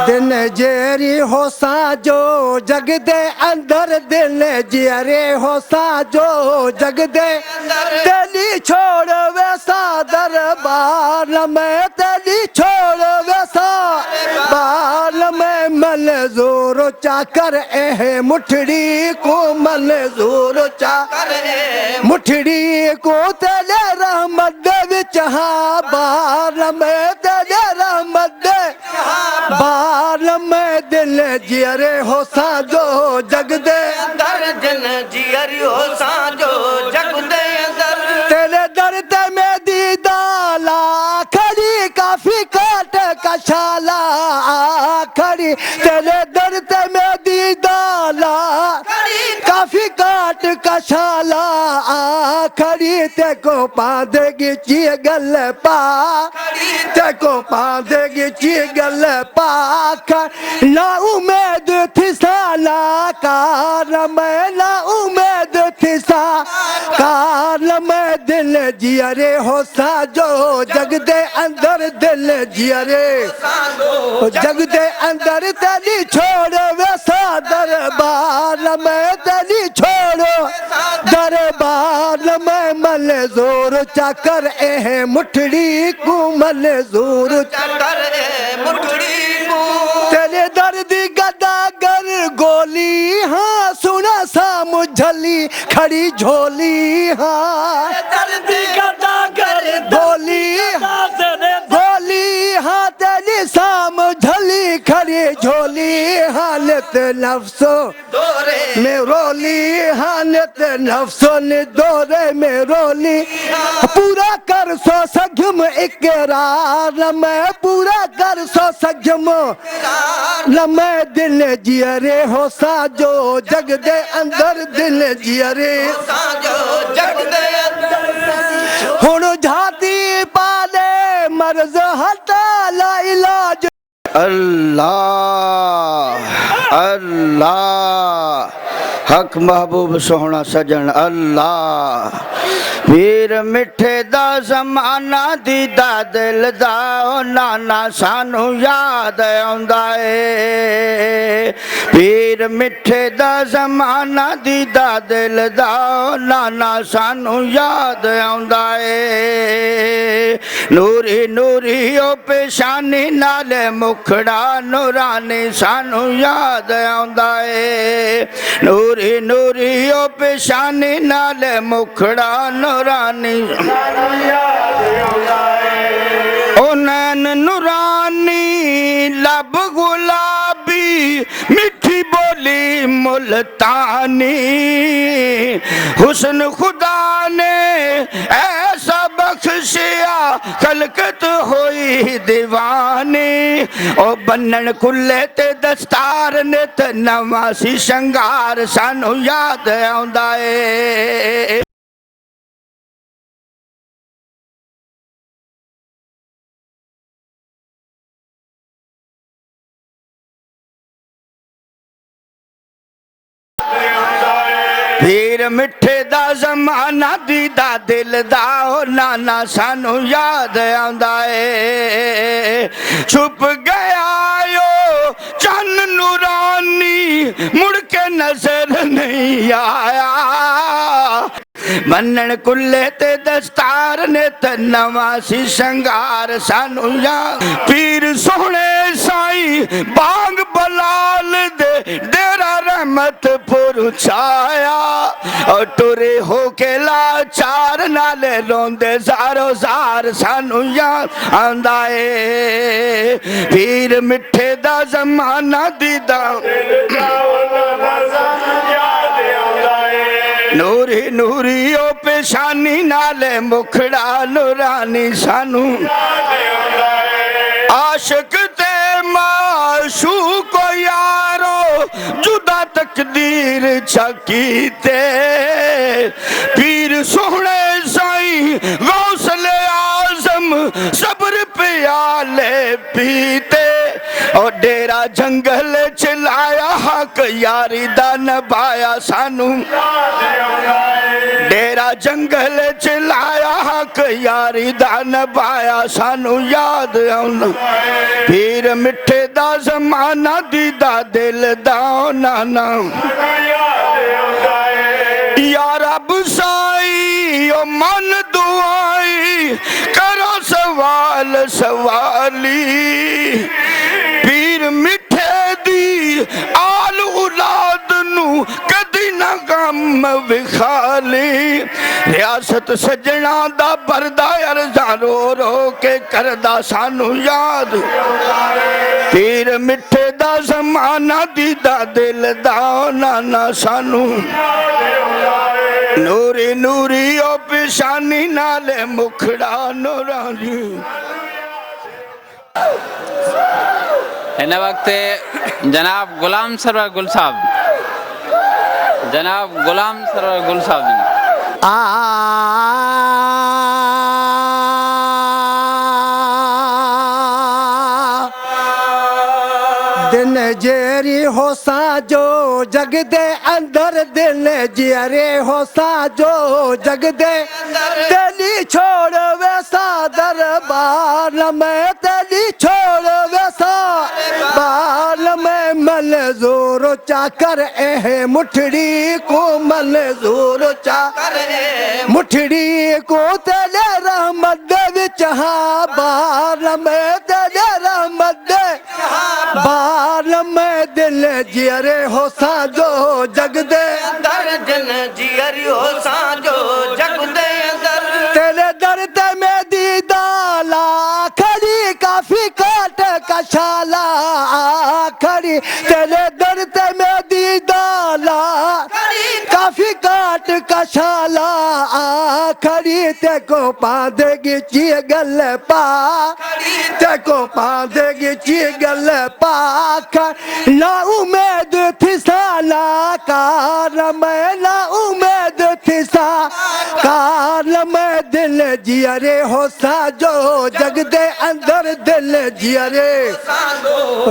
دن جیری ہو ساجو جگ دے اندر دل جیرے ہو ساجو جگ دے تیلی چھوڑ ویسا دربار میں تیلی چھوڑ ویسا بار میں منظور چا کر اے مٹھڑی کو منظور چا کر مٹھڑی کو تیلے رحمت دے وچہاں بار میں تیلے رحمت دے بار میں دل جیرے ہو ساجو جگ دے اندر دل جیری ہو ساجو جگ دے اندر تیرے در تے میں دیدالا کھڑی کافی کاٹ کا شالا کھڑی تیرے در تے میں دیدالا کافی کاٹ کا شالا کھڑی تے کو پاندے گی چی گل پا تے کو پاندے گی چی گل پا لا امید تھی سالا کار میں لا امید تھی سا کار میں دل جیرے ہو ساجو جگ دے اندر دل جیرے جگ دے اندر تیلی چھوڑ ویسا دربار میں تیلی چھوڑ دربار میں منظور چا کر اے مٹھڑی کو منظور چا کر مٹھڑی کو تیرے درد گداگر گولی ہاں سنا سا مجھلی کھڑی جھولی ہاں درد گداگر گولی گولی ہاں تیری سام جھلی کھڑی جھولی حالت نفسو دورے میں رولی حالت نفسو نے دورے میں رولی پورا کر سو سجم اقرار میں پورا کر سو سجم لمحے دل جیرے ہو ساجو جگ دے اندر دل جیرے ساجو جگ دے اندر ہونو جھاتی پالے مرض ہٹا لا علاج اللہ اللہ حق محبوب سونا سجن اللہ پیر مٹھے دا زمانہ دی دا دل دا نانا سانو یاد آندا اے پیر مٹھے دا زمانہ دی دا دل دا نانا سانو یاد آندا اے نوری نوری او پیشانی نالے مکھڑا نورانی سانو یاد آندا اے نوری نوری او پیشانی نالے مکھڑا نورانی او نین نورانی لب گلابی مٹھی بولی ملتانی حسن خدا نے ایسا بخشیا خلقت ہوئی دیوانی او بنن کلے تے دستار نت نواسی شنگار سانو یاد آندا اے پیر مٹھے دا زمانہ دی دا دل دا او نانا سانو یاد آندا اے چھپ گیا یو چن نورانی مڑ کے نظر نہیں آیا منن کلے تے دستار نے تنواسی شنگار سانو یاد پیر سونے سائی بانگ بلال دے ڈیرا رحمت پور چھایا اور ٹورے ہو کے لاچار نالے روندے زارو زار سانو یاد آندا اے پیر مٹھے دا زمانہ دیدہ نوری نوری او پیشانی نالے مکھڑا نورانی سانو عاشق تے معشوق یارو جدا تقدیر چھکیتے پیر سونے سائی غوث اعظم صبر پیالے پیتے اور ڈیرا جنگل چلایا حق یاری دا نبایا سانو ڈیرا جنگل چلایا حق یاری دا نبایا سانو یاد آنا پیر مٹھے دا زمانہ دی دا دل دا نانا یا رب سائی او من دعائی کرو سوال سوالی پیر مٹھے دی آل اولاد نو کدی نہ غم وخالی ریاست سجنا دا بردہ ارزاں رو رو کے کردہ سانو یاد پیر مٹھے دا زمانہ دی دا دل دا نانا سانو نوری نوری او پیشانی نالے مکھڑا نورانی ان وقت جناب غلام سرور گل صاحب جناب غلام سرور گل صاحب دن جیری ہو سا جو جگ دے اندر دل جیری ہو سا جو جگ دے تیلی چھوڑ ویسا دربار میں تیلی چھوڑ ویسا بار میں منظور چا کر اے مٹھڑی کو منظور چا مٹھڑی کو تیلے رحمت دے وچہاں بار میں تیلے رحمت دے بار میں دل جیرے ہو سا جو جگ دے در دل جیری ہو سا جو جگ دے اندر تیرے در تے میں دی دالا کھڑی کافی کاٹ کا شالا کھڑی تیرے در تے میں دی دالا کافی کاٹ کا شالا کھڑی تے کو پاندے گی چی گل پا تے کو پاندے گی چی گل پا لا امید تھی سالا کار میں لا امید تھی سا کار میں دل جیرے ہو سا جو جگ دے اندر دل جیرے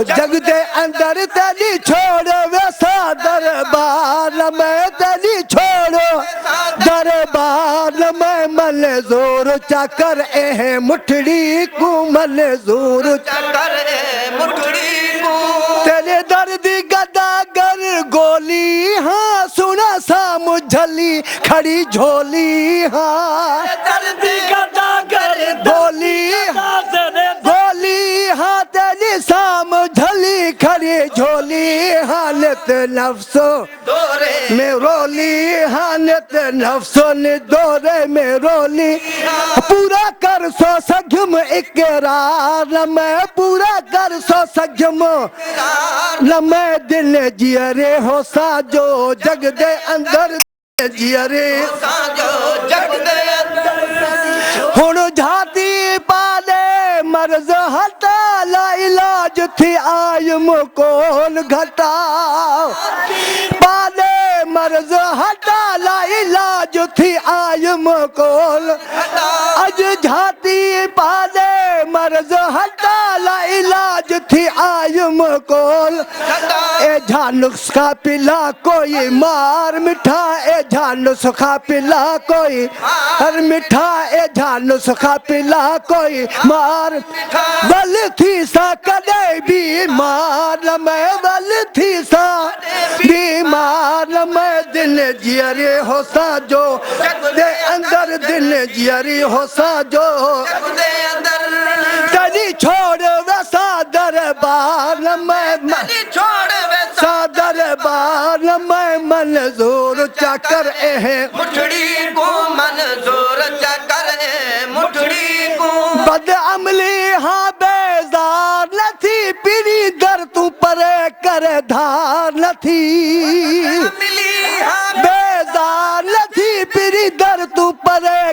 جگ دے اندر تیلی چھوڑ ویسا دربار میں تیلی چھوڑ دربار میں منظور چا کر اے مٹھڑی کو منظور چا کر مٹھڑی کو تیرے دردی گداگر گولی ہاں سنا سا مجھلی کھڑی جھولی ہاں دردی گداگر گولی گولی ہاں تیری سام جھلی کھڑی جھولی حالت نفسو دورے میں رولی حالت نفسو نے دورے میں رولی پورا کر سو سگم اقرار میں پورا کر سو سگم لمحے دل جیرے ہو سا جو جگ دے اندر جیرے سا جو جگ دے اندر ہن جھاتی پالے مرض ہٹا لا علاج تھی آئم کول گھٹا پالے مرض ہٹا لا علاج تھی آئم کول اج جھاتی پالے مرض ہٹا لا علاج تھی آئم کول اے جھا نسخہ پلا کوئی مار مٹھا اے جھا نسخہ پلا کوئی ہر مٹھا اے جھا نسخہ پلا کوئی مار ول تھی سا کدے بیمار میں ول تھی سا بیمار میں دل جیرے ہو سا جو دے اندر دل جیرے ہو سا جو جگ دے اندر تیلی چھوڑ ویسا دربار میں تیلی چھوڑ ویسا سا دربار میں منظور چا کر اے مٹھڑی کو منظور چا کر مٹھڑی کو بد عملی ہاں بیزار نہ تھی پیری در تو پرے کر دھار نہ تھی ملی ہاں بیزار نہ تھی پیری در تو پرے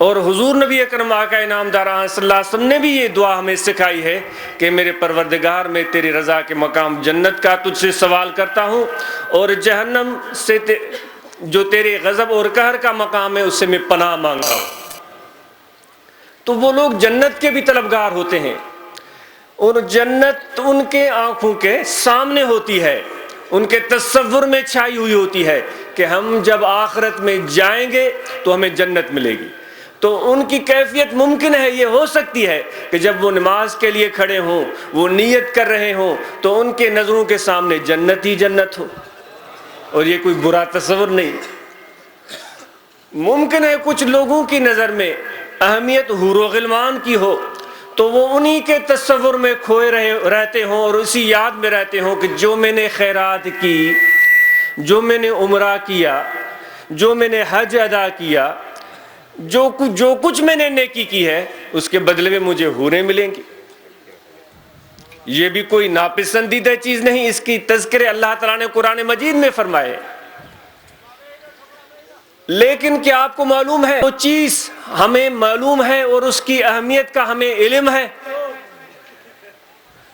اور حضور نبی اکرم آقا انعامدار صلی اللہ علیہ وسلم نے بھی یہ دعا ہمیں سکھائی ہے کہ میرے پروردگار میں تیری رضا کے مقام جنت کا تجھ سے سوال کرتا ہوں، اور جہنم سے جو تیرے غضب اور قہر کا مقام ہے اس سے میں پناہ مانگتا ہوں۔ تو وہ لوگ جنت کے بھی طلبگار ہوتے ہیں، اور جنت ان کے آنکھوں کے سامنے ہوتی ہے، ان کے تصور میں چھائی ہوئی ہوتی ہے کہ ہم جب آخرت میں جائیں گے تو ہمیں جنت ملے گی۔ تو ان کی کیفیت ممکن ہے، یہ ہو سکتی ہے کہ جب وہ نماز کے لیے کھڑے ہوں، وہ نیت کر رہے ہوں، تو ان کے نظروں کے سامنے جنت ہی جنت ہو، اور یہ کوئی برا تصور نہیں۔ ممکن ہے کچھ لوگوں کی نظر میں اہمیت حور و غلمان کی ہو، تو وہ انہی کے تصور میں کھوئے رہتے ہوں اور اسی یاد میں رہتے ہوں کہ جو میں نے خیرات کی، جو میں نے عمرہ کیا، جو میں نے حج ادا کیا، جو کچھ میں نے نیکی کی ہے، اس کے بدلے میں مجھے حوریں ملیں گی۔ یہ بھی کوئی ناپسندیدہ چیز نہیں، اس کی تذکرے اللہ تعالیٰ نے قرآن مجید میں فرمائے۔ لیکن کیا آپ کو معلوم ہے وہ چیز ہمیں معلوم ہے اور اس کی اہمیت کا ہمیں علم ہے؟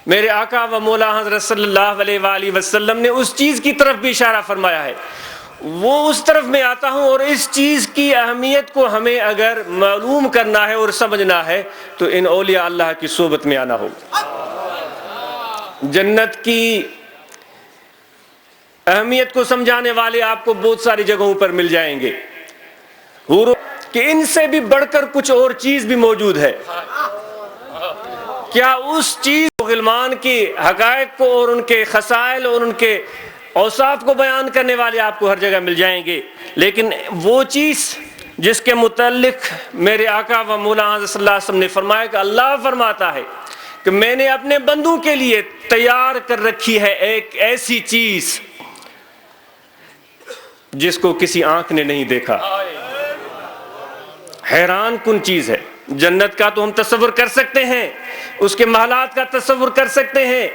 میرے آقا و مولا حضرت صلی اللہ علیہ وآلہ وسلم نے اس چیز کی طرف بھی اشارہ فرمایا ہے۔ وہ اس طرف میں آتا ہوں، اور اس چیز کی اہمیت کو ہمیں اگر معلوم کرنا ہے اور سمجھنا ہے تو ان اولیاء اللہ کی صحبت میں آنا ہوگا۔ جنت کی اہمیت کو سمجھانے والے آپ کو بہت ساری جگہوں پر مل جائیں گے، کہ ان سے بھی بڑھ کر کچھ اور چیز بھی موجود ہے۔ کیا اس چیز غلمان کی حقائق کو اور ان کے خصائل اور ان کے اوصاف کو بیان کرنے والے آپ کو ہر جگہ مل جائیں گے، لیکن وہ چیز جس کے متعلق میرے آقا و مولا حضرت صلی اللہ علیہ وسلم نے فرمایا کہ اللہ فرماتا ہے کہ میں نے اپنے بندوں کے لیے تیار کر رکھی ہے ایک ایسی چیز جس کو کسی آنکھ نے نہیں دیکھا۔ حیران کن چیز ہے۔ جنت کا تو ہم تصور کر سکتے ہیں، اس کے محلات کا تصور کر سکتے ہیں،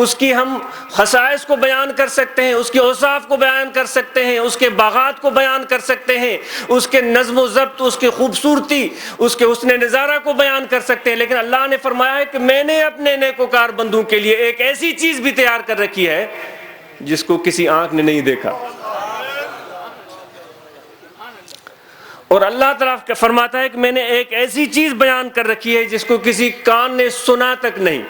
اس کی ہم خصائص کو بیان کر سکتے ہیں، اس کے اوصاف کو بیان کر سکتے ہیں، اس کے باغات کو بیان کر سکتے ہیں، اس کے نظم و ضبط، اس کی خوبصورتی، اس کے حسن نظارہ کو بیان کر سکتے ہیں، لیکن اللہ نے فرمایا ہے کہ میں نے اپنے نیکوکار بندوں کے لیے ایک ایسی چیز بھی تیار کر رکھی ہے جس کو کسی آنکھ نے نہیں دیکھا۔ اور اللہ تعالیٰ فرماتا ہے کہ میں نے ایک ایسی چیز بیان کر رکھی ہے جس کو کسی کان نے سنا تک نہیں،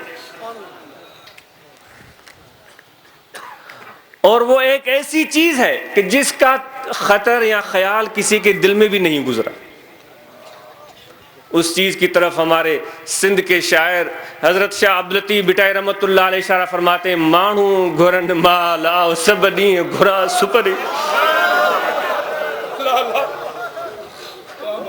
اور وہ ایک ایسی چیز ہے کہ جس کا خطر یا خیال کسی کے دل میں بھی نہیں گزرا۔ اس چیز کی طرف ہمارے سندھ کے شاعر حضرت شاہ عبداللطیف بٹائی رحمۃ اللہ علیہ اشارہ فرماتے ہیں، مانو گھرن مال آؤ سب ڈیں گھرا سپری۔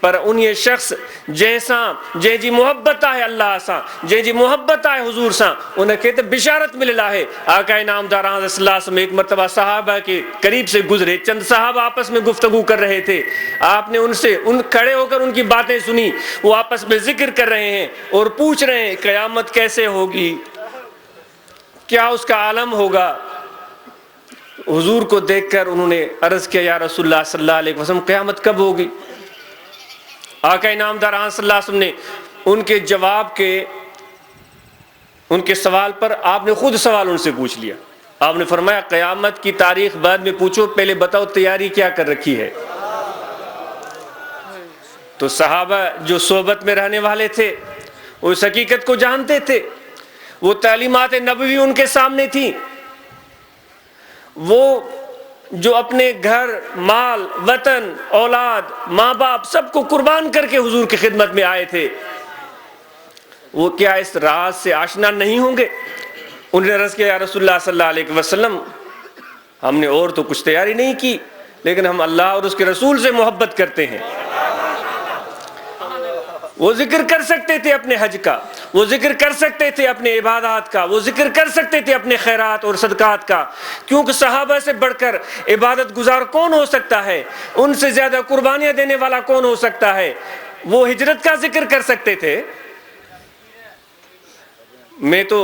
پر انہی شخص جنجی محبت ہے اللہ سا، جنجی محبت ہے حضور سا، انہیں کہتے بشارت مللا ہے۔ آقا نامدار صلی اللہ علیہ وسلم ایک مرتبہ صحابہ کے قریب سے گزرے، چند صحابہ آپس میں گفتگو کر رہے تھے، آپ نے ان کھڑے ہو کر ان کی باتیں سنی، وہ آپس میں ذکر کر رہے ہیں اور پوچھ رہے ہیں قیامت کیسے ہوگی، کیا اس کا عالم ہوگا۔ حضور کو دیکھ کر انہوں نے عرض کیا یا رسول اللہ صلی اللہ علیہ وسلم قیامت کب ہوگی؟ آقا نامدار صلی اللہ علیہ وسلم نے ان کے جواب کے ان کے سوال پر آپ نے خود سوال ان سے پوچھ لیا۔ آپ نے فرمایا قیامت کی تاریخ بعد میں پوچھو، پہلے بتاؤ تیاری کیا کر رکھی ہے۔ تو صحابہ جو صحبت میں رہنے والے تھے وہ اس حقیقت کو جانتے تھے، وہ تعلیمات نبوی ان کے سامنے تھی، وہ جو اپنے گھر، مال، وطن، اولاد، ماں باپ سب کو قربان کر کے حضور کی خدمت میں آئے تھے، وہ کیا اس راز سے آشنا نہیں ہوں گے؟ انہوں نے عرض کیا یا رسول اللہ صلی اللہ علیہ وسلم ہم نے اور تو کچھ تیاری نہیں کی، لیکن ہم اللہ اور اس کے رسول سے محبت کرتے ہیں۔ وہ ذکر کر سکتے تھے اپنے حج کا، وہ ذکر کر سکتے تھے اپنے عبادات کا، وہ ذکر کر سکتے تھے اپنے خیرات اور صدقات کا، کیونکہ صحابہ سے بڑھ کر عبادت گزار کون ہو سکتا ہے، ان سے زیادہ قربانیاں دینے والا کون ہو سکتا ہے۔ وہ ہجرت کا ذکر کر سکتے تھے، میں تو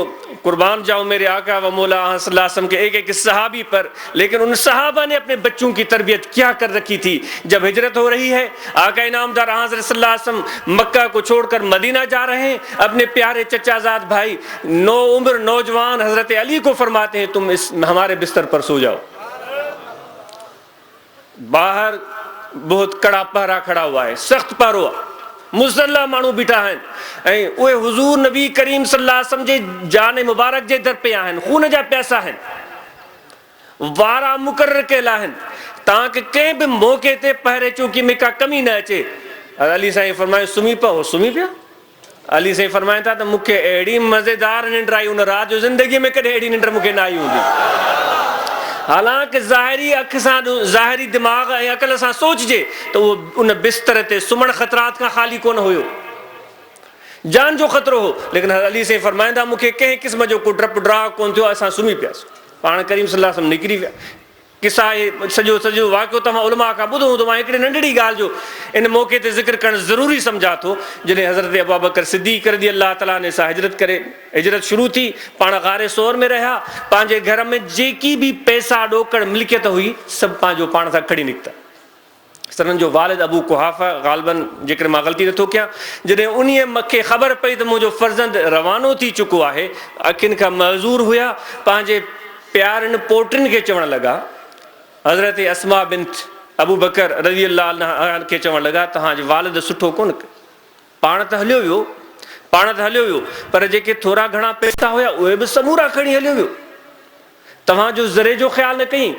قربان جاؤں میرے آقا و مولا صلی اللہ علیہ وسلم کے ایک ایک صحابی پر، لیکن ان صحابہ نے اپنے بچوں کی تربیت کیا کر رکھی تھی۔ جب ہجرت ہو رہی ہے، آقا نامدار حضرت صلی اللہ علیہ وسلم مکہ کو چھوڑ کر مدینہ جا رہے ہیں، اپنے پیارے چچا زاد بھائی نو عمر نوجوان حضرت علی کو فرماتے ہیں تم ہمارے بستر پر سو جاؤ۔ باہر بہت کڑا پہرا کھڑا ہوا ہے، سخت پہرا، مسلح مانو بیٹھا ہیں، وہ حضور نبی کریم صلی اللہ علیہ وسلم جے جان مبارک جے در پہ آہن، خون جا پیسا ہیں، وارا مقرر کے لاہن، تاکہ کہیں بھی موقع تے پہرے چونکہ میں کا کمی نہ اچے۔ علی صاحب فرمائے سمی پا ہو سمی پیا؟ علی صاحب فرمائے تھا تو مکھے ایڑی مزیدار ننڈر آئی ان رات جو زندگی میں کدے ایڑی ننڈر مکھے نہ آئی ہوں دی۔ حالانکہ ظاہری اکسان ظاہری دماغ عقل سان سوچ جے تو وہ ان بستر تے سمن خطرات کا خالی کون ہوئے جان جو خطرو ہو، لیکن علی سے فرمائندہ مکھے کہیں قسم جو کو ڈرپ ڈرا کون تھو اساں سمی پیاس پان کریم صلی اللہ علیہ وسلم نکری ویا۔ قصہ سجو واقعو تمہاں علماء کا بدھو ہوں تو وہاں ایکڑے ننڈڑی گال جو ان موقع تے ذکر کرنا ضروری سمجھا تو جنہیں حضرت ابوبکر صدیق رضی اللہ تعالیٰ نے سا ہجرت کرے، ہجرت شروع تھی، پان غار سور میں رہا، پانچے گھر میں جے کی بھی پیسہ ڈوکڑ ملکیت ہوئی سب پانچو پان سا کھڑی نکتا۔ سرن جو والد ابو قحافہ غالباً جکر ماں غلطی نتھو کیا جنہیں انہی مکھے خبر پئی تو مجھو فرزند روانو تھی چکو آہے، اکن کا معذور ہویا، پانچے پیارن پوٹرن کے چون لگا، حضرت اسماء بنت ابو بکر رضی اللہ عنہ کے چون لگا تہاں جو والد سٹھو کون پانت ہلیو ویو، پانت ہلیو ویو، پر جے کے تھوڑا گھنا پیسہ ہویا وہ بھی سمورا کھڑی ہلیو ویو، تہاں جو ذرے جو خیال نہ کہیں،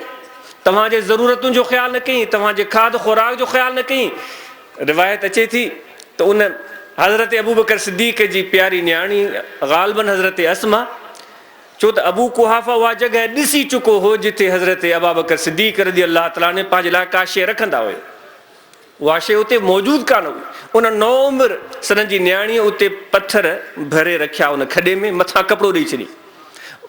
تمہاں جے ضرورتوں جو خیال نہ کہیں، تمہاں جے کھاد خوراک جو خیال نہ کہیں۔ روایت اچے تھی تو ان حضرت ابو بکر صدیق جی پیاری نیانی غالباً حضرت اسماء چو تو ابو قحافہ وہ جگہ ڈسی چکو ہو جتے حضرت ابو بکر صدیق رضی اللہ تعالیٰ نے پانچ علاقہ شے رکھندا ہوئے، وہ شے ہوتے موجود کان ہوئے، انہاں نو عمر سنن جی نیانی ہوتے پتھر بھرے رکھیا انہاں کھڈے میں متھا کپڑو ڈی چھڑی،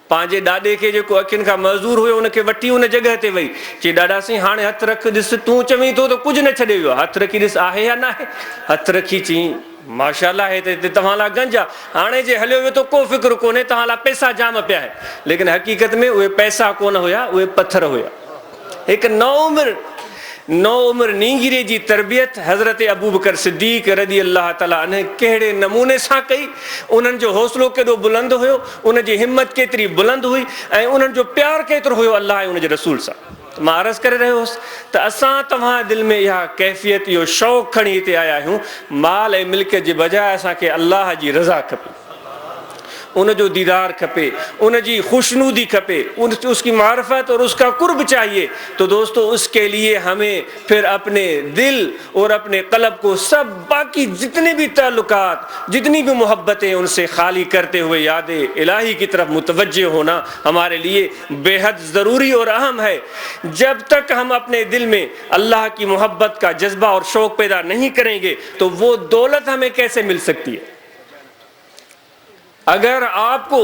پانچے ڈاڈے کے جو کو اکن کا معذور ہوئے انہیں کے وٹی انہیں جگہ تے وئی چی ڈاڈا سی ہانے ہتھ رکھ دس تو چویں تو کچھ نہ چھڑے ویو، ہتھ رکھی دس آہے یا نہ ہے، ہتھ رکھی چی ماشاءاللہ ہے تے تمہاں گنجا ہانے جے ہلیو وے تو کو فکر کونے تمہاں پیسہ جام پیا ہے، لیکن حقیقت میں وہ پیسہ کون ہویا، وہ پتھر ہویا۔ ایک نو عمر نیگرے جی تربیت حضرت ابو بکر صدیق رضی اللہ تعالیٰ عنہ کہڑے نمونے سا کئی، انہن جو حوصلو کیڑو بلند ہوئے، انہن جی ہمت کیتری بلند ہوئی، انہن جو پیار کیتر ہوئے اللہ انہن جی رسول سا۔ ماں عرض کر رہے ہو تو اساں تمہاں دل میں یہ کیفیت یہ شوق کھڑی تے آیا ہوں، مال اے ملک جی بجائے اساں کے اللہ جی رضا کھپی، ان جو دیدار کھپے، ان جی خوشنودی کھپے، اس کی معرفت اور اس کا قرب چاہیے، تو دوستو اس کے لیے ہمیں پھر اپنے دل اور اپنے قلب کو سب باقی جتنے بھی تعلقات، جتنی بھی محبتیں، ان سے خالی کرتے ہوئے یاد الہی کی طرف متوجہ ہونا ہمارے لیے بے حد ضروری اور اہم ہے۔ جب تک ہم اپنے دل میں اللہ کی محبت کا جذبہ اور شوق پیدا نہیں کریں گے تو وہ دولت ہمیں کیسے مل سکتی ہے؟ اگر آپ کو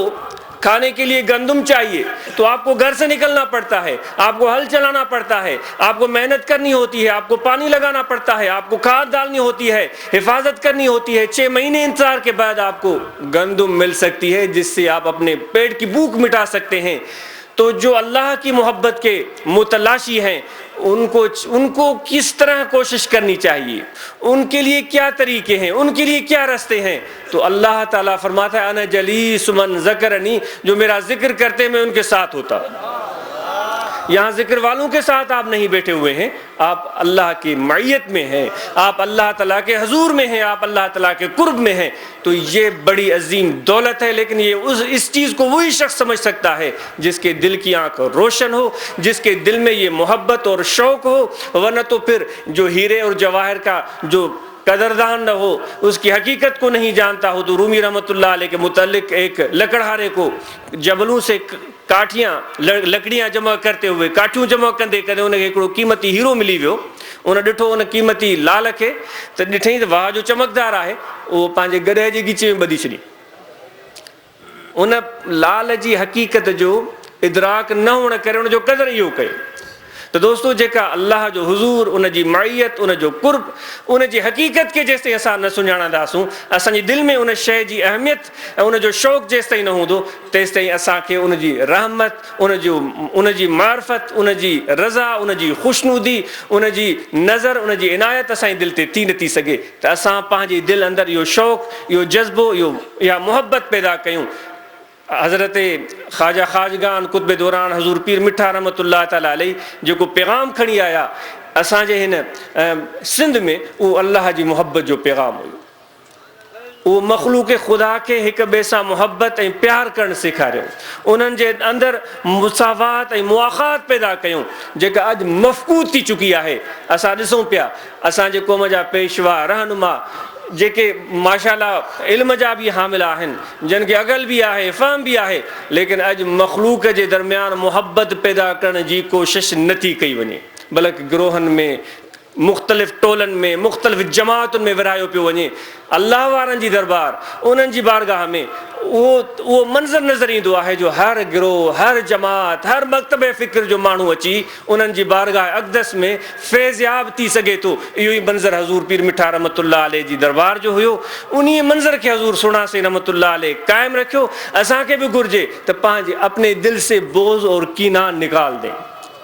کھانے کے لیے گندم چاہیے تو آپ کو گھر سے نکلنا پڑتا ہے، آپ کو ہل چلانا پڑتا ہے، آپ کو محنت کرنی ہوتی ہے، آپ کو پانی لگانا پڑتا ہے، آپ کو کھاد ڈالنی ہوتی ہے، حفاظت کرنی ہوتی ہے۔ 6 مہینے انتظار کے بعد آپ کو گندم مل سکتی ہے جس سے آپ اپنے پیٹ کی بھوک مٹا سکتے ہیں۔ تو جو اللہ کی محبت کے متلاشی ہیں ان کو کس طرح کوشش کرنی چاہیے، ان کے لیے کیا طریقے ہیں، ان کے لیے کیا راستے ہیں؟ تو اللہ تعالیٰ فرماتا ہے انا جلیس من ذکرنی، جو میرا ذکر کرتے میں ان کے ساتھ ہوتا۔ یہاں ذکر والوں کے ساتھ آپ نہیں بیٹھے ہوئے ہیں، آپ اللہ کی معیت میں ہیں، آپ اللہ تعالیٰ کے حضور میں ہیں، آپ اللہ تعالیٰ کے قرب میں ہیں۔ تو یہ بڑی عظیم دولت ہے، لیکن اس چیز کو وہی شخص سمجھ سکتا ہے جس کے دل کی آنکھ روشن ہو، جس کے دل میں یہ محبت اور شوق ہو، ورنہ تو پھر جو ہیرے اور جواہر کا جو قدردان نہ ہو، اس کی حقیقت کو نہیں جانتا ہو۔ تو رومی رحمۃ اللہ علیہ کے متعلق ایک لکڑہارے کو جبلوں سے لکڑیاں جمع کرتے ہوئے کاٹھیوں جمع کندے انہیں ایک قیمتی ہیرو ملی ویو، انہیں ڈٹھو ان قیمتی لال کے تو ڈٹھیں تو واہ جو چمکدار ہے وہ پانچے گڑھے جی گیچے میں بدھی چھڑی۔ ان لال جی حقیقت جو ادراک نہ ہونے کرے ان جو قدر یہ کہے۔ تو دوستو جیکا اللہ جو حضور، ان جی معیت، ان جو قرب، ان جی حقیقت کے جیسے اساں نہ سنجانا داسوں، اساں جی دل میں ان شے جی اہمیت، ان جو شوق جیس تائیں نہ ہوندو تیس تائیں اساں کے ان جی رحمت، ان جی معرفت، ان جی رضا، ان جی خوشنودی، ان جی نظر، ان جی عنایت اساں دل تے تھی نتی سگے۔ تو اساں پانچے دل اندر یہ شوق، یہ جذبو، یا محبت پیدا کیوں۔ حضرت خواجہ خواجگان قطب دوران حضور پیر مٹھا رحمۃ اللہ تعالیٰ علیہ جو کو پیغام کھڑی آیا اساں جے ہن سندھ میں، وہ اللہ جی محبت جو پیغام ہوئی، وہ مخلوق خدا کے ایک بے سا محبت اور پیار کرن سکھاریو، انہن جے اندر مساوات اور مواخات پیدا کیوں جیکا اج مفقود تھی چکی ہے۔ اساں ڈسوں پیا اساں جے قوم جا پیشوا رہنما جیکے ماشاءاللہ علم جا بھی حامل آہن، جن کے عقل بھی آہے، فہم بھی آہے، لیکن اج مخلوق جے درمیان محبت پیدا کرنے جی کوشش نتھی کئی ونے، بلکہ گروہن میں، مختلف ٹولن میں، مختلف جماعتن میں ورایو پیو ونے۔ اللہ وارن جی دربار، انہن جی بارگاہ میں وہ منظر نظر ایندو ہے جو ہر گروہ، ہر جماعت، ہر مکتب فکر جو مانو اچی انہن جی بارگاہ اقدس میں فیض یاب تھی سگے۔ تو یہ منظر حضور پیر مٹھا رحمۃ اللہ علیہ جی دربار جو ہوئو، انہی منظر کے حضور سنا سے رحمۃ اللہ علیہ قائم رکھو۔ اساں کے بھی گرجے تو پانچ اپنے دل سے بغض اور کینہ نکال دیں،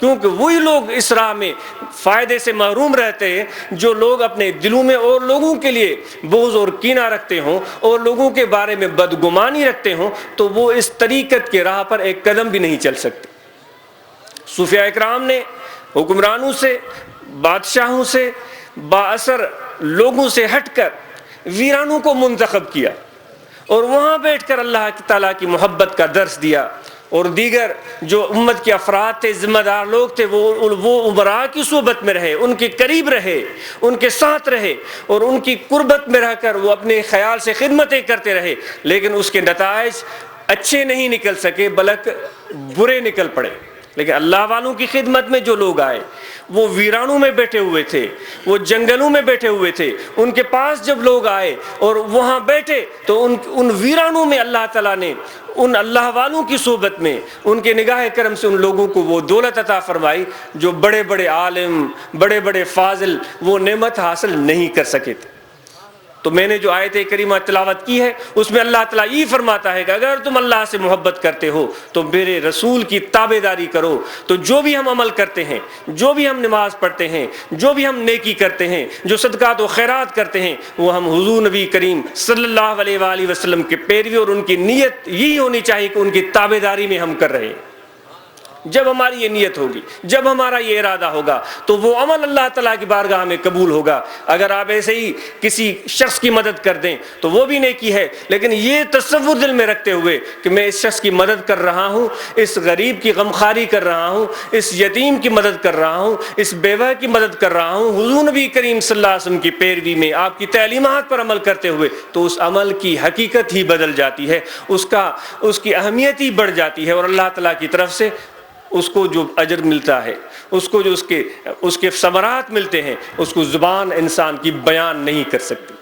کیونکہ وہی لوگ اس راہ میں فائدے سے محروم رہتے ہیں جو لوگ اپنے دلوں میں اور لوگوں کے لیے بغض اور کینہ رکھتے ہوں اور لوگوں کے بارے میں بدگمانی رکھتے ہوں، تو وہ اس طریقت کے راہ پر ایک قدم بھی نہیں چل سکتے۔ صوفیاء اکرام نے حکمرانوں سے، بادشاہوں سے، با اثر لوگوں سے ہٹ کر ویرانوں کو منتخب کیا اور وہاں بیٹھ کر اللہ تعالیٰ کی محبت کا درس دیا، اور دیگر جو امت کے افراد تھے، ذمہ دار لوگ تھے، وہ عمراء کی صحبت میں رہے، ان کے قریب رہے، ان کے ساتھ رہے اور ان کی قربت میں رہ کر وہ اپنے خیال سے خدمتیں کرتے رہے، لیکن اس کے نتائج اچھے نہیں نکل سکے بلکہ برے نکل پڑے۔ لیکن اللہ والوں کی خدمت میں جو لوگ آئے وہ ویرانوں میں بیٹھے ہوئے تھے، وہ جنگلوں میں بیٹھے ہوئے تھے، ان کے پاس جب لوگ آئے اور وہاں بیٹھے تو ان ویرانوں میں اللہ تعالیٰ نے ان اللہ والوں کی صحبت میں ان کے نگاہ کرم سے ان لوگوں کو وہ دولت عطا فرمائی جو بڑے بڑے عالم، بڑے بڑے فاضل وہ نعمت حاصل نہیں کر سکے تھے۔ تو میں نے جو آیت کریمہ تلاوت کی ہے اس میں اللہ تعالیٰ یہ فرماتا ہے کہ اگر تم اللہ سے محبت کرتے ہو تو میرے رسول کی تابعداری کرو۔ تو جو بھی ہم عمل کرتے ہیں، جو بھی ہم نماز پڑھتے ہیں، جو بھی ہم نیکی کرتے ہیں، جو صدقات و خیرات کرتے ہیں، وہ ہم حضور نبی کریم صلی اللہ علیہ وآلہ وسلم کے پیروی اور ان کی نیت یہی ہونی چاہیے کہ ان کی تابعداری میں ہم کر رہے ہیں۔ جب ہماری یہ نیت ہوگی، جب ہمارا یہ ارادہ ہوگا تو وہ عمل اللہ تعالیٰ کی بارگاہ میں قبول ہوگا۔ اگر آپ ایسے ہی کسی شخص کی مدد کر دیں تو وہ بھی نیکی ہے، لیکن یہ تصور دل میں رکھتے ہوئے کہ میں اس شخص کی مدد کر رہا ہوں، اس غریب کی غمخواری کر رہا ہوں، اس یتیم کی مدد کر رہا ہوں، اس بیوہ کی مدد کر رہا ہوں، حضور نبی کریم صلی اللہ علیہ وسلم کی پیروی میں آپ کی تعلیمات پر عمل کرتے ہوئے، تو اس عمل کی حقیقت ہی بدل جاتی ہے، اس کی اہمیت ہی بڑھ جاتی ہے، اور اللہ تعالیٰ کی طرف سے اس کو جو اجر ملتا ہے، اس کو جو اس کے ثمرات ملتے ہیں، اس کو زبان انسان کی بیان نہیں کر سکتی۔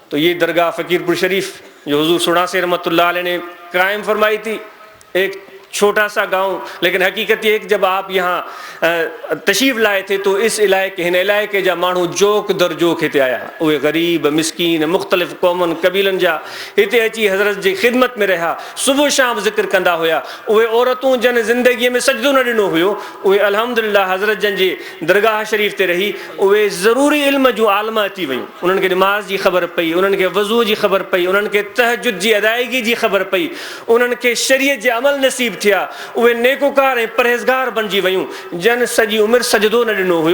تو یہ درگاہ فقیر پور شریف جو حضور سڑاسی رحمۃ اللہ علیہ نے قائم فرمائی تھی، ایک چھوٹا سا گاؤں، لیکن حقیقت یہ ہے کہ جب آپ یہاں تشریف لائے تھے تو اس علاقے ہن علاقے جا مانو جوک در جوک ہتے آیا، وہ غریب مسکین مختلف قومن قبیلن جا ہتے اچی حضرت جی خدمت میں رہا، صبح شام ذکر کندا ہویا، وہ عورتوں جن زندگی میں سجدو نہ ڈنو ہوئے، وہ الحمدللہ حضرت جن جی درگاہ شریف تے رہی، وہ ضروری علم جو عالمہ اچی ویوں، انہن کے نماز جی خبر پئی، انہن کے وضو جی خبر پئی، انہن کے تہجد جی ادائیگی جی خبر پئی، انہن کے شریعت جے عمل نصیب تھیا، وہ نیکوکار ہیں پرہیزگار بنجی ویوں، جن سجی عمر سجدو نہ ڈنو ہوئے،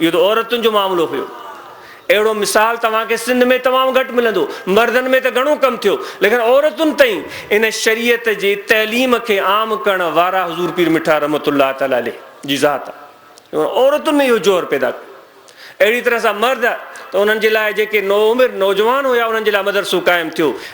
یہ تو عورتن جو معاملو ہوئے، اہڑو مثال تمام کے سندھ میں تمام گھٹ ملندو، مردن میں تو گھنو کم تھیو، لیکن عورتن تائیں ان شریعت جی تعلیم کے عام کرن وارا حضور پیر مٹھا رحمۃ اللہ تعالی علیہ جی ذات، عورتن میں یہ جوہر پیدا کر۔ اہڑی طرح سا مرد تو انہن جے لائے جے نو عمر نوجوان ہویا انہن جے لائے مدرسو قائم تھیو،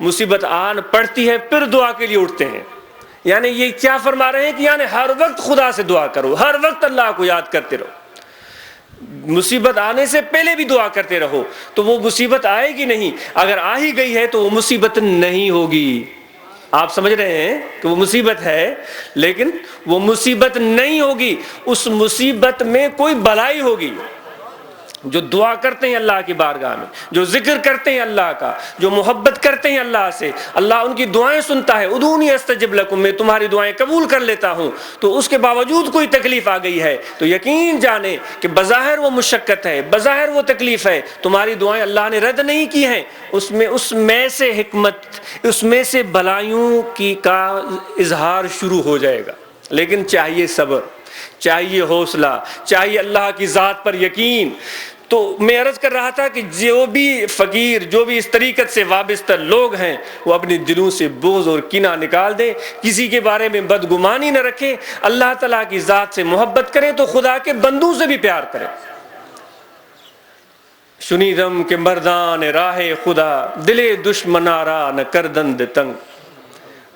مصیبت آن پڑتی ہے پھر دعا کے لیے اٹھتے ہیں. یعنی یہ کیا فرما رہے ہیں کہ یعنی ہر وقت خدا سے دعا کرو, ہر وقت اللہ کو یاد کرتے رہو, مصیبت آنے سے پہلے بھی دعا کرتے رہو تو وہ مصیبت آئے گی نہیں. اگر آ ہی گئی ہے تو وہ مصیبت نہیں ہوگی. آپ سمجھ رہے ہیں کہ وہ مصیبت ہے لیکن وہ مصیبت نہیں ہوگی, اس مصیبت میں کوئی بھلائی ہوگی. جو دعا کرتے ہیں اللہ کی بارگاہ میں, جو ذکر کرتے ہیں اللہ کا, جو محبت کرتے ہیں اللہ سے, اللہ ان کی دعائیں سنتا ہے. ادعونی استجب لکم, میں تمہاری دعائیں قبول کر لیتا ہوں. تو اس کے باوجود کوئی تکلیف آ گئی ہے تو یقین جانے کہ بظاہر وہ مشقت ہے, بظاہر وہ تکلیف ہے, تمہاری دعائیں اللہ نے رد نہیں کی ہیں. اس میں سے حکمت, اس میں سے بھلائیوں کی کا اظہار شروع ہو جائے گا. لیکن چاہیے صبر, چاہیے حوصلہ, چاہیے اللہ کی ذات پر یقین. تو میں عرض کر رہا تھا کہ جو بھی فقیر, جو بھی اس طریقت سے وابستہ لوگ ہیں وہ اپنے دلوں سے بغض اور کینہ نکال دیں, کسی کے بارے میں بدگمانی نہ رکھیں, اللہ تعالیٰ کی ذات سے محبت کریں تو خدا کے بندوں سے بھی پیار کریں. شنیدم کے مردان راہ خدا, دل دشمنارا نہ کردند تنگ.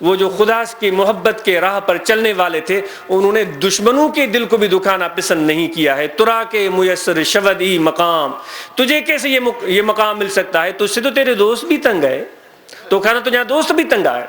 وہ جو خدا کی محبت کے راہ پر چلنے والے تھے انہوں نے دشمنوں کے دل کو بھی دکھانا پسند نہیں کیا ہے. ترا کے میسر شود ای مقام, تجھے کیسے یہ مقام مل سکتا ہے, تجھ سے تو تیرے دوست بھی تنگ ہے, تو کھانا تجھے دوست بھی تنگ ہے.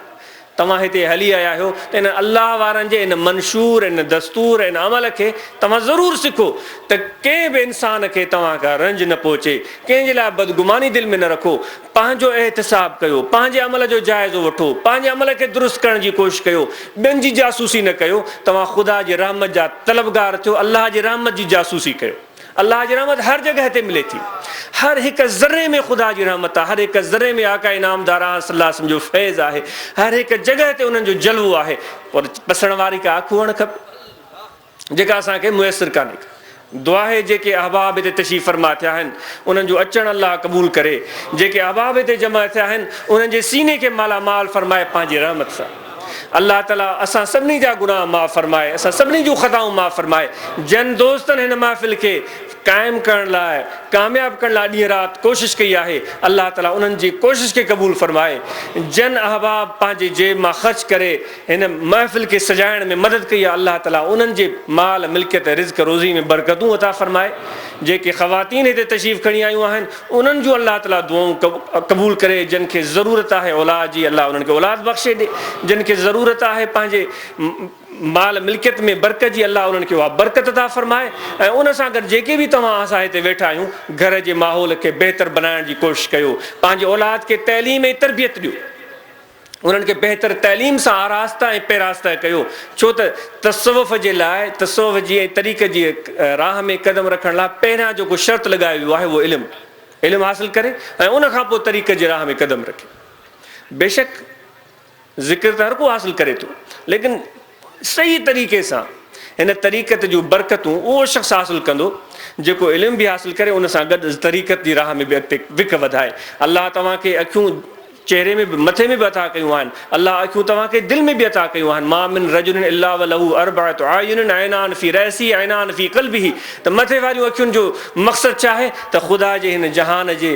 تمہاں ہتے ہلی آیا ہو تو ان اللہ وارن جے ان منشور, ان دستور, ان عمل کے تمہاں ضرور سکھو تو کنہیں بھی انسان کے تمہاں کا رنج نہ پہنچے, کنہیں جلا بدگمانی دل میں نہ رکھو. پانچو احتساب کیو, پانچے عمل جو جائزو وٹھو, پانچے عمل کے درست کرن جی کوشش کیو, بین جی جاسوسی نہ کیو. تمہاں خدا جی رحمت جا طلبگار تھو, اللہ جی رحمت جی جاسوسی کیو. اللہ جی رحمت ہر جگہ تے ملے تھی, ہر ایک ذرے میں خدا جی رحمت ہے, ہر ایک ذرے میں آقا انعامدار صلی اللہ علیہ وسلم جو فیض ہے, ہر ایک جگہ تے انہوں جو جلوہ ہے. اور پسن واری کا آنکھوں وڑ کھپ جکا اساں کے میسر کانے کا. دعا ہے جے کہ احباب تے تشریف فرما تھیا ہیں انہوں جو اچن اللہ قبول کرے, جے کہ احباب تے جمع تھیا ہیں انہوں جے سینے کے مالا مال فرمائے پانچی رحمت سا. اللہ تعالیٰ اساں سبنی جا گناہ معاف فرمائے, اساں سبنی جو خطاؤں معاف فرمائے. جن دوستن ہن محفل کے قائم کرن لائے, کامیاب کرن لائے ڈی رات کوشش کیا ہے, اللہ تعالیٰ انہن جی کوشش کے قبول فرمائے. جن احباب پانچے جیب ماں خرچ کرے ان محفل کے سجائن میں مدد کیا, اللہ تعالیٰ انہن جی مال ملکت رزق روزی میں برکتوں عطا فرمائے. جے کہ خواتین ہتے تشریف کھڑی آئیوں ہیں انہن جو اللہ تعالیٰ دعاؤں قبول کرے. جن کے ضرورت ہے اولاد جی اللہ انہن کے اولاد بخشے دے, جن کے ضرورت ہے پانچے مال ملکت میں برکت جی اللہ انہن کے وہ برکت عطا فرمائے. ان سے اگر جے کے بھی تمہاں اساں تے ویٹھا آیوں گھر جے ماحول کے بہتر بنائن جی کوشش کیو, پانچے اولاد کے تعلیم تربیت دیو, انہن کے بہتر تعلیم سے آراستہ پیراستہ کیو. چھو تو تصوف جے لائے, تصوف جی طریقے جی راہ میں قدم رکھن لا پہنا جو کو شرط لگائی ہوا ہے وہ علم حاصل کرے, ان کھا پو طریقے جی راہ میں قدم رکھے. بے شک ذکر تو ہر کو حاصل کرے تو, لیکن صحیح طریقے سے ان طریقت جو برکتوں وہ شخص حاصل کندو جو کو علم بھی حاصل کرے, ان سے گد طریقت دی راہ میں بھی وک ودھائے. اللہ تمہاں کے اکھوں چہرے میں متھے میں بھی عطا کیوں ہیں, اللہ اکھوں تمہاں کے دل میں بھی عطا کیوں ہیں. ما من رجل الا ولہ اربعۃ اعین, عینان فی رأسی عینان فی قلبہ. تو متھے والی اکھوں جو مقصد چاہے تو خدا جے ہن جہان جے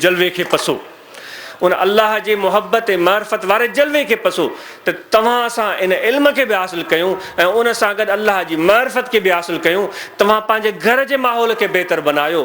جلوے کے پسو, ان اللہ جے محبت معرفت وارے جلوے کے پسو. تو تمہاں ساں ان علم کے بھی حاصل کیوں, ان ساں گڈ اللہ جی معرفت کے بھی حاصل کیوں. تمہاں پانچے گھر جے ماحول کے بہتر بنایو.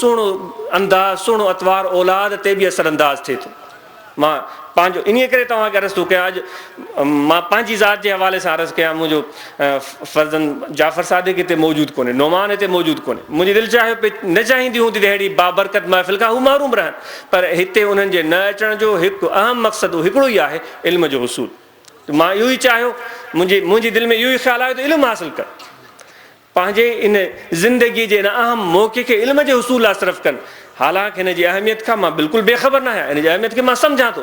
سونو انداز, سونو اتوار اولاد تے بھی اثر انداز تھے تو. ماں پانچو انہی کرے تمہاں کے عرض تو کہ آج ماں پانچی ذات کے حوالے سے عرض کیا, مجھو فرزن جعفر صادق تے موجود کونے, نعمان تے موجود کونے. مجھے دل چاہے پہ نہ چاہیں دی ہوں تی دہڑی بابرکت محفل کا ہوں محروم رہن, پر ہتے انہن جے نہ اچن جو ایک اہم مقصد ہکڑو ہی ہے علم جو حصول. ماں یوں ہی چاہو, مجھے دل میں یوں ہی خیال آئے تو علم حاصل کر, پانچے ان زندگی جے اہم موقع کے علم جے حصول لا صرف کن. حالانکہ ان جی اہمیت کا ماں بالکل بے خبر نہ ہے, ان جی اہمیت کے ماں سمجھا تو,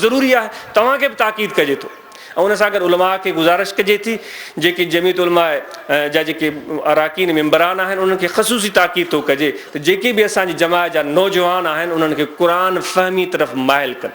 ضروری ہے. تمہاں کے بھی تاکید کجے تو, ان سے اگر علماء کے گزارش کجے تھی جے کہ جمعیت علماء جا جے کہ اراکین ممبران ہیں ان کے خصوصی تاکید تو کجے, تو جے کہ بھی اساں جی جماعت جا نوجوان ہیں انہن کے قرآن فہمی طرف مائل کن.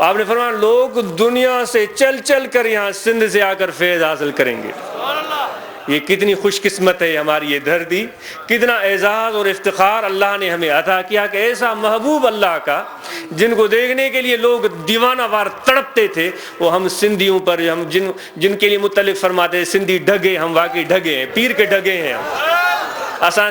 آپ نے فرمایا لوگ دنیا سے چل چل کر یہاں سندھ سے آ کر فیض حاصل کریں گے. یہ کتنی خوش قسمت ہے ہماری یہ دھرتی, کتنا اعزاز اور افتخار اللہ نے ہمیں عطا کیا کہ ایسا محبوب اللہ کا جن کو دیکھنے کے لیے لوگ دیوانہ وار تڑپتے تھے, وہ ہم سندھیوں پر, ہم جن کے لیے متعلق فرماتے ہیں سندھی ڈھگے, ہم واقعی ڈھگے ہیں, پیر کے ڈھگے ہیں, اساں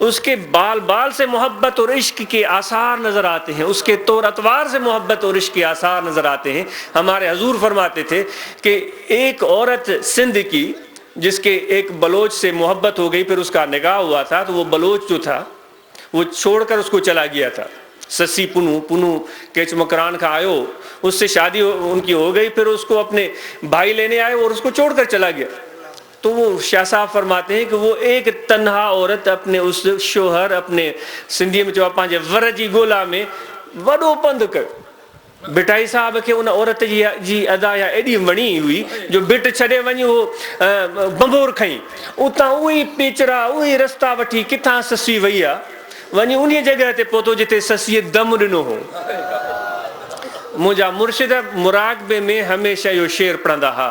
اس کے بال بال سے محبت اور عشق کے آثار نظر آتے ہیں، اس کے طور اتوار سے محبت اور عشق کے آثار نظر آتے ہیں۔ ہمارے حضور فرماتے تھے کہ ایک عورت سندھ کی جس کے ایک بلوچ سے محبت ہو گئی، پھر اس کا نکاح ہوا تھا، تو وہ بلوچ جو تھا وہ چھوڑ کر اس کو چلا گیا تھا۔ سسی پنو کیچ مکران کا آیو، اس سے شادی ان کی ہو گئی، پھر اس کو اپنے بھائی لینے آئے اور اس کو چھوڑ کر چلا گیا۔ تو وہ شاہ صاحب فرماتے ہیں کہ وہ ایک تنہا عورت اپنے اس شوہر اپنے سندھی میں جو پانچے ورجی گولا میں وڈو پند کر بٹائی صاحب کے ان عورت جی ادا یا ایڈی وڑی ہوئی جو بٹ چھڑے ونی وہ بمبور کھئی اتاں وہی پیچرا وہی رستہ وٹھی کتھاں سسی وئی آ ونی انہی جگہ تے پوتو جتے سسی دم ڈنو ہو۔ مجھا مرشد مراقبے میں ہمیشہ یہ شعر پڑھندا ہا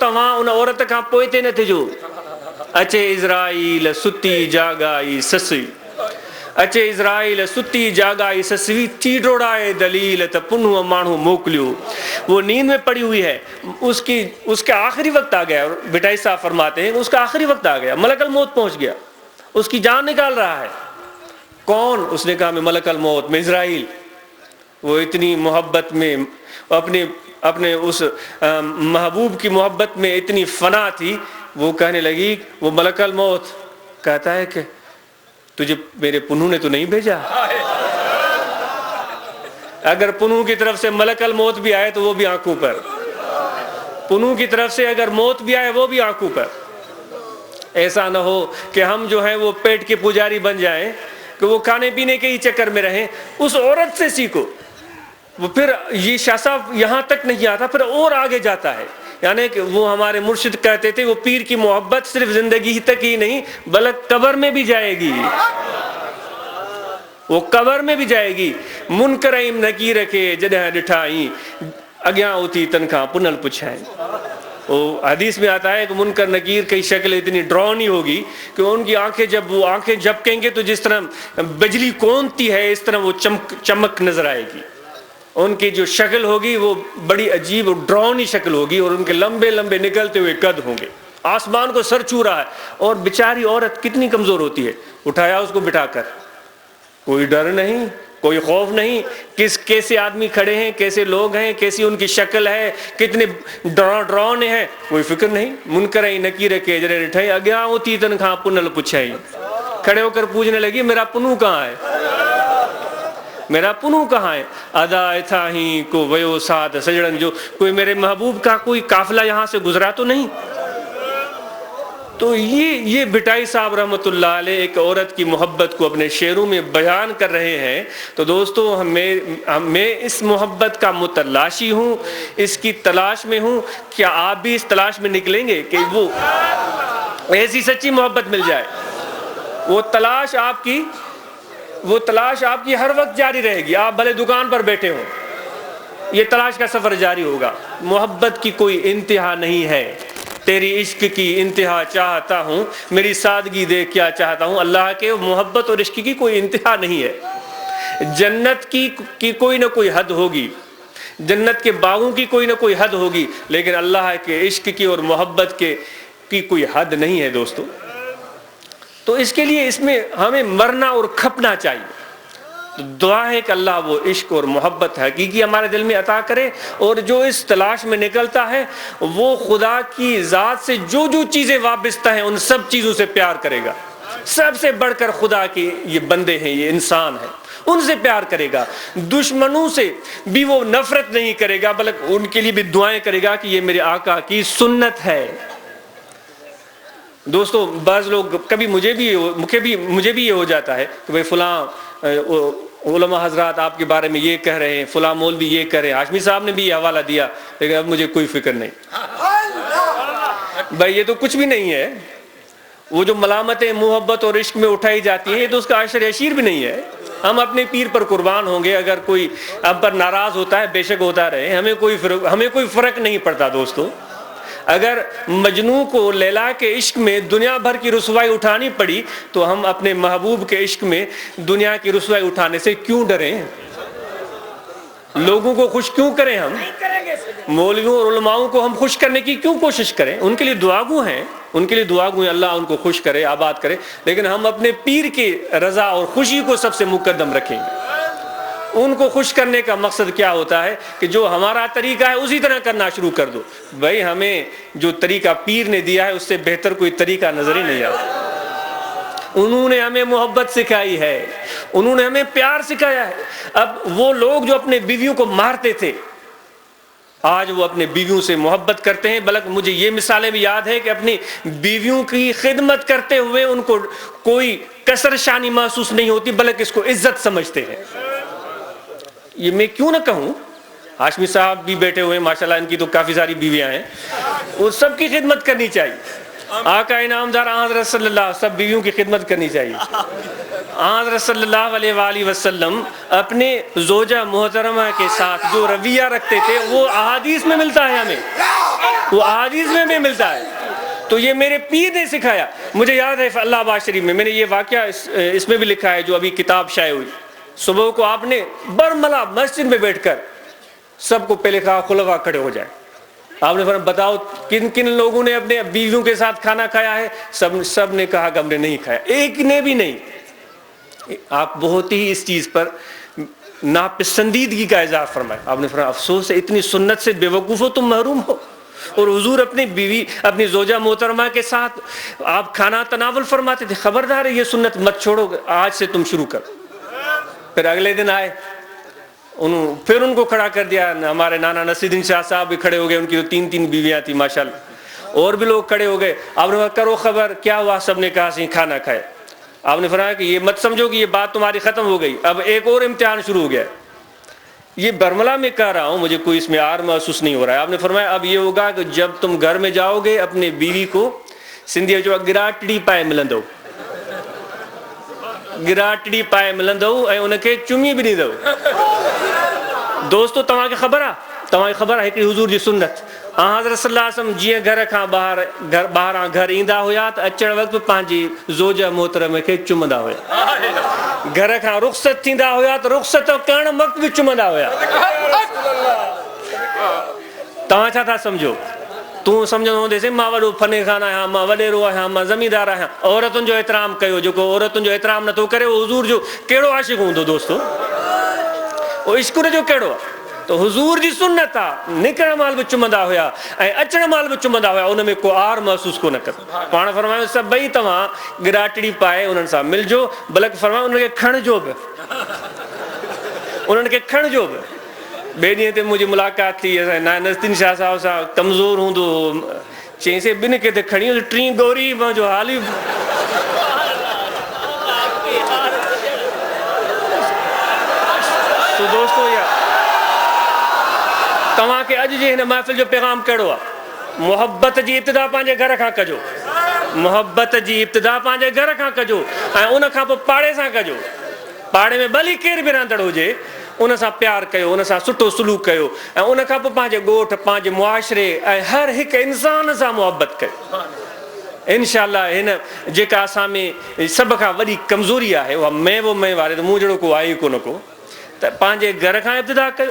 تواں ان عورت کھا پوئتے نہ تھجو اچے اسرائیل ستی جاگائی سسی اچے اسرائیل ستی جاگائی سسی چیڈوڑائے دلیل تا پنو مانو موکلیو۔ وہ نیند میں پڑی ہوئی ہے، اس کا آخری وقت آ گیا۔ بٹائی صاحب فرماتے ہیں اس کا آخری وقت آ گیا، ملک الموت پہنچ گیا، اس کی جان نکال رہا ہے۔ کون؟ اس نے کہا میں ملک الموت، میں اسرائیل۔ وہ اتنی محبت میں اپنے اس محبوب کی محبت میں اتنی فنا تھی، وہ کہنے لگی، وہ ملک الموت کہتا ہے کہ تجھے میرے پنو نے تو نہیں بھیجا؟ اگر پنو کی طرف سے ملک الموت بھی آئے تو وہ بھی آنکھوں پر، پنو کی طرف سے اگر موت بھی آئے وہ بھی آنکھوں پر۔ ایسا نہ ہو کہ ہم جو ہیں وہ پیٹ کے پجاری بن جائیں، کہ وہ کھانے پینے کے ہی چکر میں رہیں۔ اس عورت سے سیکھو۔ وہ پھر یہ شاہ صاحب یہاں تک نہیں آتا، پھر اور آگے جاتا ہے، یعنی کہ وہ ہمارے مرشد کہتے تھے وہ پیر کی محبت صرف زندگی تک ہی نہیں بلکہ قبر میں بھی جائے گی، وہ قبر میں بھی جائے گی۔ منکرائم نکیر کے جڈہ ڈٹھائیں اگیاں ہوتی تنخواہ پنل پچھائیں۔ وہ حدیث میں آتا ہے کہ منکر نکیر کی شکل اتنی ڈراؤنی ہوگی کہ ان کی آنکھیں جب وہ آنکھیں جھپکیں گے تو جس طرح بجلی کونتی ہے اس طرح وہ چمک نظر آئے گی۔ ان کی جو شکل ہوگی وہ بڑی عجیب اور ڈراؤنی شکل ہوگی، اور ان کے لمبے لمبے نکلتے ہوئے قد ہوں گے، آسمان کو سر چھو رہا ہے۔ اور بیچاری عورت کتنی کمزور ہوتی ہے، اٹھایا اس کو بٹھا کر، کوئی ڈر نہیں، کوئی خوف نہیں، کیسے آدمی کھڑے ہیں، کیسے لوگ ہیں، کیسی ان کی شکل ہے، کتنے ڈراؤنے ہیں، کوئی فکر نہیں۔ منکرائیں نکیر کے جڑے ڈٹھائیں اگیاں ہوتی تنخواہ پنل پچھائی، کھڑے ہو کر پوچھنے لگی میرا پنو کہاں ہے، میرا پنو کہاں ہے؟ ادا ایتھا ہی کو ویو ساتھ سجڑن جو، کوئی میرے محبوب کا کوئی قافلہ یہاں سے گزرا تو نہیں؟ تو یہ بٹائی صاحب رحمۃ اللہ علیہ ایک عورت کی محبت کو اپنے شعروں میں بیان کر رہے ہیں۔ تو دوستو میں اس محبت کا متلاشی ہوں، اس کی تلاش میں ہوں۔ کیا آپ بھی اس تلاش میں نکلیں گے کہ وہ ایسی سچی محبت مل جائے؟ وہ تلاش آپ کی ہر وقت جاری رہے گی، آپ بھلے دکان پر بیٹھے ہوں، یہ تلاش کا سفر جاری ہوگا۔ محبت کی کوئی انتہا نہیں ہے، تیری عشق کی انتہا چاہتا ہوں، میری سادگی دیکھ کیا چاہتا ہوں۔ اللہ کے محبت اور عشق کی کوئی انتہا نہیں ہے۔ جنت کی کوئی نہ کوئی حد ہوگی، جنت کے باغوں کی کوئی نہ کوئی حد ہوگی، لیکن اللہ کے عشق کی اور محبت کی کوئی حد نہیں ہے دوستو۔ تو اس کے لیے اس میں ہمیں مرنا اور کھپنا چاہیے۔ تو دعا ہے کہ اللہ وہ عشق اور محبت حقیقی ہمارے دل میں عطا کرے، اور جو اس تلاش میں نکلتا ہے وہ خدا کی ذات سے جو چیزیں وابستہ ہیں ان سب چیزوں سے پیار کرے گا۔ سب سے بڑھ کر خدا کے یہ بندے ہیں، یہ انسان ہیں، ان سے پیار کرے گا۔ دشمنوں سے بھی وہ نفرت نہیں کرے گا، بلکہ ان کے لیے بھی دعائیں کرے گا کہ یہ میرے آقا کی سنت ہے۔ دوستو بعض لوگ کبھی مجھے بھی یہ ہو جاتا ہے کہ بھئی فلاں علماء حضرات آپ کے بارے میں یہ کہہ رہے ہیں، فلاں مولوی یہ کہہ رہے ہیں، ہاشمی صاحب نے بھی یہ حوالہ دیا، لیکن اب مجھے کوئی فکر نہیں۔ بھائی یہ تو کچھ بھی نہیں ہے۔ وہ جو ملامتیں محبت اور عشق میں اٹھائی جاتی ہیں یہ تو اس کا عشر عشیر بھی نہیں ہے۔ ہم اپنے پیر پر قربان ہوں گے، اگر کوئی اب پر ناراض ہوتا ہے بے شک ہوتا رہے، ہمیں کوئی فرق نہیں پڑتا دوستو۔ اگر مجنوں کو لیلا کے عشق میں دنیا بھر کی رسوائی اٹھانی پڑی تو ہم اپنے محبوب کے عشق میں دنیا کی رسوائی اٹھانے سے کیوں ڈریں؟ لوگوں کو خوش کیوں کریں ہم؟ مولویوں اور علماؤں کو ہم خوش کرنے کی کیوں کوشش کریں؟ ان کے لیے دعاگو ہیں، ان کے لیے دعاگو ہیں، اللہ ان کو خوش کرے، آباد کرے، لیکن ہم اپنے پیر کی رضا اور خوشی کو سب سے مقدم رکھیں گے۔ ان کو خوش کرنے کا مقصد کیا ہوتا ہے کہ جو ہمارا طریقہ ہے اسی طرح کرنا شروع کر دو۔ بھائی ہمیں جو طریقہ پیر نے دیا ہے اس سے بہتر کوئی طریقہ نظر ہی نہیں آتا۔ انہوں نے ہمیں محبت سکھائی ہے، انہوں نے ہمیں پیار سکھایا ہے۔ اب وہ لوگ جو اپنے بیویوں کو مارتے تھے آج وہ اپنے بیویوں سے محبت کرتے ہیں، بلکہ مجھے یہ مثالیں بھی یاد ہے کہ اپنی بیویوں کی خدمت کرتے ہوئے ان کو کوئی کسر شانی محسوس نہیں ہوتی، بلکہ اس کو عزت سمجھتے ہیں۔ یہ میں کیوں نہ کہوں، ہاشمی صاحب بھی بیٹھے ہوئے ہیں ماشاءاللہ، ان کی تو کافی ساری بیویاں ہیں، وہ سب کی خدمت کرنی چاہیے۔ آقا انعامدار حضرت صلی اللہ سب بیویوں کی خدمت کرنی چاہیے۔ حضرت صلی اللہ علیہ وآلہ وسلم اپنے زوجہ محترمہ کے ساتھ جو رویہ رکھتے تھے وہ احادیث میں ملتا ہے، ہمیں وہ احادیث میں بھی ملتا ہے۔ تو یہ میرے پیر نے سکھایا۔ مجھے یاد ہے اللہ آباد شریف میں نے یہ واقعہ اس میں بھی لکھا ہے، جو ابھی کتاب شائع ہوئی۔ صبح کو آپ نے برملا مسجد میں بیٹھ کر سب کو پہلے کہا خلفاء کھڑے ہو جائیں۔ آپ نے فرمایا بتاؤ کن کن لوگوں نے اپنے بیویوں کے ساتھ کھانا کھایا ہے؟ سب نے کہا کہ ہم نے نہیں کھایا، ایک نے بھی نہیں۔ آپ بہت ہی اس چیز پر ناپسندیدگی کا اظہار فرمائے۔ آپ نے فرمایا افسوس ہے اتنی سنت سے بے وقوف ہو تم، محروم ہو۔ اور حضور اپنی بیوی اپنی زوجہ محترمہ کے ساتھ آپ کھانا تناول فرماتے تھے، خبردار ہے یہ سنت مت چھوڑو، آج سے تم شروع کرو۔ پھر اگلے دن آئے، پھر ان کو کھڑا کر دیا۔ ہمارے نانا نصیرالدین شاہ صاحب بھی کھڑے ہو گئے، ان کی تو 3 بیویاں تھیں ماشاءاللہ، اور بھی لوگ کھڑے ہو گئے۔ آپ نے کرو خبر کیا ہوا؟ سب نے کہا سی کھانا کھائے۔ آپ نے فرمایا کہ یہ مت سمجھو کہ یہ بات تمہاری ختم ہو گئی، اب ایک اور امتحان شروع ہو گیا۔ یہ برملا میں کہہ رہا ہوں، مجھے کوئی اس میں آر محسوس نہیں ہو رہا ہے۔ آپ نے فرمایا اب یہ ہوگا کہ جب تم گھر میں جاؤ گے اپنے بیوی کو سندھی جو گراٹڑی پائے ملندو، گراٹڑی پائے ملندو اے ان کے چمی بھی نہیں دو۔ دوستو تمہاں کی خبر ہے کہ حضور جی سنت حضرت صلی اللہ علیہ وسلم جی گھر کھا باہر گھر ایندا ہویا تو اچن وقت پانچی زوجہ محترمہ کے چمندا ہویا، گھر کھا رخصت تھیندا ہویا تو رخصت کرن وقت بھی چمندا ہویا۔ تمہاں چھا تھا سمجھو؟ تو سمجھو ہوں دیسے ماں وڈو فنے خانہ ہے، ماں وڈیرو ہے، ماں زمیندار ہے، عورتن جو احترام کیو، جو کو عورتن جو احترام نہ تو کرے وہ حضور جو کیڑو عاشق ہوں دو دوستو، وہ عشق جو کیڑو تو حضور جی سنت آ نکڑ مال بھی چمندا ہویا اچن مال بھی چمندا ہویا، ان میں کو آر محسوس کو نہ کر۔ پانا فرمایا سب بھئی تمہاں گراٹڑی پائے انہن سا مل جو، بلکہ فرمایا انہن کے کھڑ جو بھی، انہن کے کھڑ جو بھی۔ بے ڈیئے تے مجھے ملاقات تھی نصیرالدین شاہ صاحب سا کمزور ہوں تو چین سے بن کے تے کھڑی ہوں ٹرین گوری ماں جو حالی تو دوستو یا تمہاں کے اج جی ہن محفل جو پیغام کڑو آ محبت جی ابتدا پانجے گھر کھا کجو، محبت جی ابتدا پانجے گھر کھا کجو، ان کھا پو پاڑے سا کجو۔ پاڑے میں بھلی کیر بھی رہندڑ ہوجے ان سا پیار کیو، ان سا سٹو سلوک کیو، ان کھا پو پانجے گوٹھ پانجے معاشرے ہر ایک انسان سا محبت کیو۔ انشاءاللہ ہن جیکا اساں میں سب کھا وڈی کمزوری ہے وہ میں وارے موں جڑو کو آئی کو نہ کو تے پانجے گھر کھا ابتدا کیو،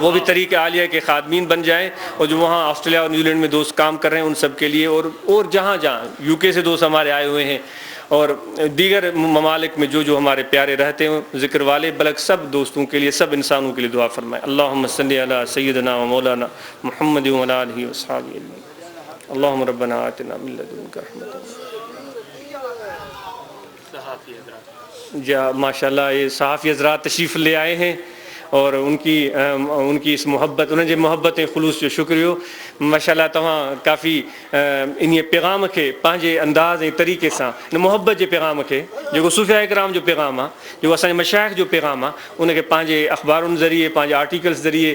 وہ بھی طریق عالیہ کے خادمین بن جائیں، اور جو وہاں آسٹریلیا اور نیوزی لینڈ میں دوست کام کر رہے ہیں ان سب کے لیے، اور جہاں یو کے سے دوست ہمارے آئے ہوئے ہیں، اور دیگر ممالک میں جو ہمارے پیارے رہتے ہیں ذکر والے بلک سب دوستوں کے لیے، سب انسانوں کے لیے دعا فرمائیں۔ اللہم صلی علی سیدنا و مولانا محمد و علی آلہ وصحبہ اجمعین۔ اللہم ربنا آتنا من لدنک رحمۃ۔ ماشاءاللہ یہ صحافی حضرات تشریف لے آئے ہیں، اور ان کی اس محبت، انہیں جو محبت خلوص جو شکریہ ماشاءاللہ تمام کافی ان پیغام کے پانچے انداز طریقے سے محبت کے پیغام کے جو صوفیاء کرام جو پیغام ہے، جو اصل مشائخ جو پیغام ہے، ان کے پانچے اخبارن ذریعے پانچے آرٹیکلس ذریعے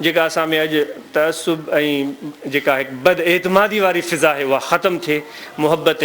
جگہ اساں میں اج تعصب جگہ ایک بد اعتمادی والی فضا ہے وہ ختم تھے، محبت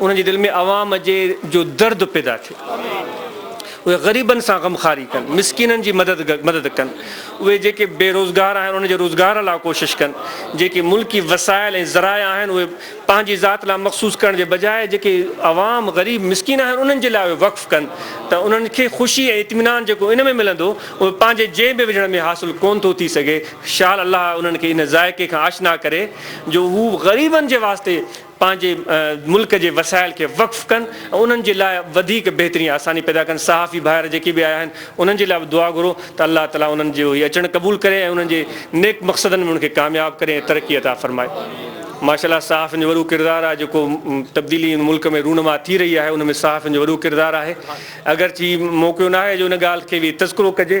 ان کے دل میں عوام جے جو درد پیدا تھے، وہ غریبن سے غمخاری کن، مسکینن کی مدد کن، وہ جے کہ بے روزگار ہیں ان کے روزگار لا کوشش کن، جے کہ ملکی وسائل ذرائع ہیں وہ پانچی ذات لا مخصوص کرنے کے بجائے جے کہ عوام غریب مسکین ہیں انہن کے لائے وقف کن، تو انہن کے خوشی اطمینان جو ان میں ملندو وہ پانچے جیب میں وجھن میں حاصل کون تو تھی سکے۔ شال اللہ انہن کے ان ذائقے کا آشنا کرے جو وہ غریبن کے واسطے پانچے ملک کے وسائل کے وقف کن، انہن کے لائے ودیک بہترین آسانی پیدا کن۔ صحافی بھائر جے بھی آیا ہیں انہن کے لائے دعا کرو تو اللہ تعالیٰ انہن جو اچن قبول کرے، انہن کے نیک مقصدن میں ان کے کامیاب کریں، ترقی عطا فرمائے۔ ماشاءاللہ صحافن جو وڈو کردار ہے جو تبدیلی ملک میں رونما تھی رہی ہے، ان میں صحافن جو وڈو کردار ہے، اگرچہ موقع نہ ہے جو ان گال کے بھی تذکرو کجے،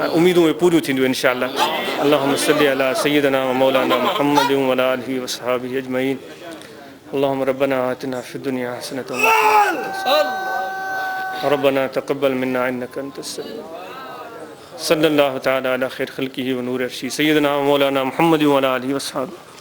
امیدوں پوریوں تھیندیوں انشاءاللہ۔ اللہم صلی علی سیدنا و مولانا محمد و علی آلہ وصحبہ اجمعین۔ اللہم ربنا آتنا فی الدنیا حسنۃ ربنا تقبل منا انک انت السمیع۔ صلی اللہ تعالی علی خیر خلقہ و نور عرشہ سیدنا و مولانا محمد و علی آلہ وصحبہ۔